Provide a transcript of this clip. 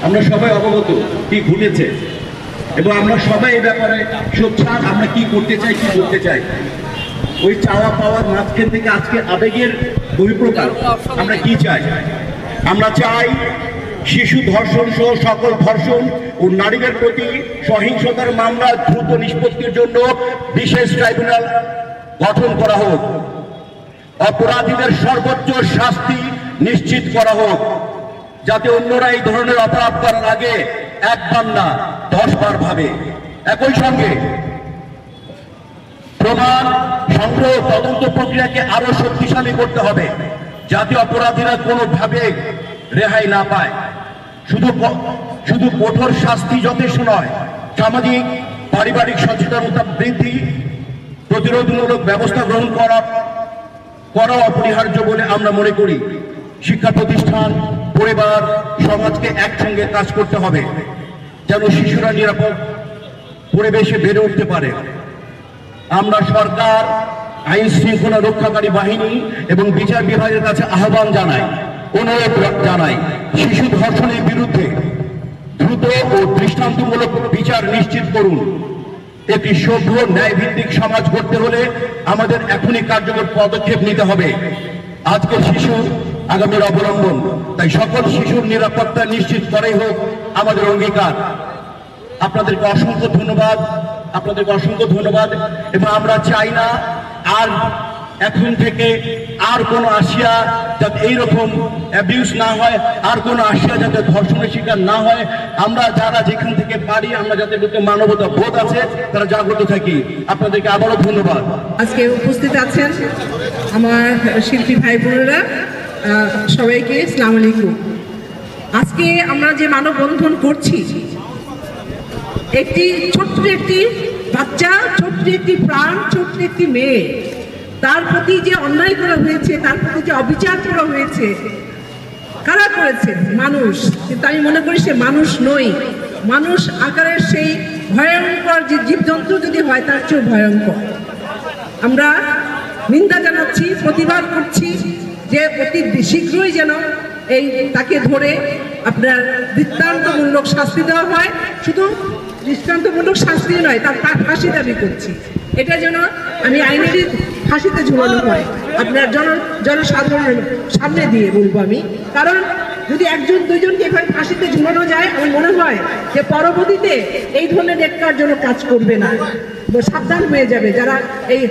আমরা সবাই অবগত কি ঘটেছে এবং আমরা সবাই এই ব্যাপারে সোচ্চার আমরা কি করতে চাই কি করতে চাই। ওই চাওয়া পাওয়ার মাঝখান থেকে আজকে আবেগের বহিঃপ্রকাশ। আমরা কি চাই? আমরা চাই শিশু ধর্ষণ সহ সকল ধর্ষণ ও নারীদের প্রতি সহিংসতার মামলা দ্রুত নিষ্পত্তির জন্য বিশেষ ট্রাইব্যুনাল গঠন করা হোক। অপরাধীদের সর্বোচ্চ শাস্তি নিশ্চিত করা হোক, যাতে অন্যরা এই ধরনের অপরাধ করার আগে একবার না 10 বার ভাবে। একই সঙ্গে প্রমাণ সংগ্রহ তদন্ত প্রক্রিয়াকে আরো শক্তিশালী করতে হবে, যাতে অপরাধীরা কোনোভাবে রেহাই না পায়। শুধু কঠোর শাস্তি যথেষ্ট নয়, সামাজিক পারিবারিক সচেতনতা বৃদ্ধি, প্রতিরোধমূলক ব্যবস্থা গ্রহণ করা অপরিহার্য বলে আমরা মনে করি। শিক্ষা প্রতিষ্ঠান, পরিবার, সমাজকে একসঙ্গে কাজ করতে হবে, যেন শিশুরা নিরাপদ পরিবেশে বেড়ে উঠতে পারে। আমরা সরকার, আইন শৃঙ্খলা রক্ষাকারী বাহিনী এবং বিচার বিভাগের কাছে আহ্বান জানাই, অনুরোধ জানাই, শিশু ধর্ষণের বিরুদ্ধে দ্রুত ও দৃষ্টান্তমূলক বিচার নিশ্চিত করুন। একটি সভ্য ন্যায়ভিত্তিক সমাজ গড়তে হলে আমাদের এখনই কার্যকর পদক্ষেপ নিতে হবে। আজকের শিশু আগামীর অবলম্বন, তাই সকল শিশুর নিরাপত্তা নিশ্চিত করাই হোক আমাদের অঙ্গীকার। আপনাদেরকে অসংখ্য ধন্যবাদ এবং আমরা চাই না আর এখন থেকে আর কোনো আশিয়া যাতে এইরকম অ্যাবিউজ না হয়, আর কোনো আশিয়া যাতে ধর্ষণের শিকার না হয়। আমরা যারা যেখান থেকে পারি, আমরা যাতে মানবতা বোধ আছে তারা জাগ্রত থাকি। আপনাদেরকে আবারও ধন্যবাদ। আজকে উপস্থিত আছেন আমার শিল্পী ভাই বোনেরা, সবাইকে আসসালামু আলাইকুম। আজকে আমরা যে মানববন্ধন করছি, ছোট্ট একটি বাচ্চা, ছোট্ট একটি প্রাণ, ছোট্ট একটি মেয়ে, তার প্রতি যে অন্যায় করা হয়েছে, তার প্রতি যে অবিচার করা হয়েছে, কারা করেছে? মানুষ। কিন্তু আমি মনে করি সে মানুষ নই, মানুষ আকারের সেই ভয়ঙ্কর যে জীবজন্তু যদি হয় তার চেয়েও ভয়ঙ্কর। আমরা নিন্দা জানাচ্ছি, প্রতিবাদ করছি যে অতি শীঘ্রই যেন তাকে ধরে আপনার দৃষ্টান্তমূলক শাস্তি দেওয়া হয়। শুধু দৃষ্টান্তমূলক শাস্তি নয়, তার ফাঁসি দাবি করছি। এটা যেন আমি আইনেরই ফাঁসিতে ঝুলানো হয়, আপনার জনসাধারণের সামনে দিয়ে বলবো আমি। কারণ যদি একজন দুইজনকে এভাবে ফাঁসিতে ঝুলানো যায়, আমার মনে হয় যে পরবর্তীতে এই ধরনের নেটকার জন্য কাজ করবে না, সাবধান হয়ে যাবে যারা এই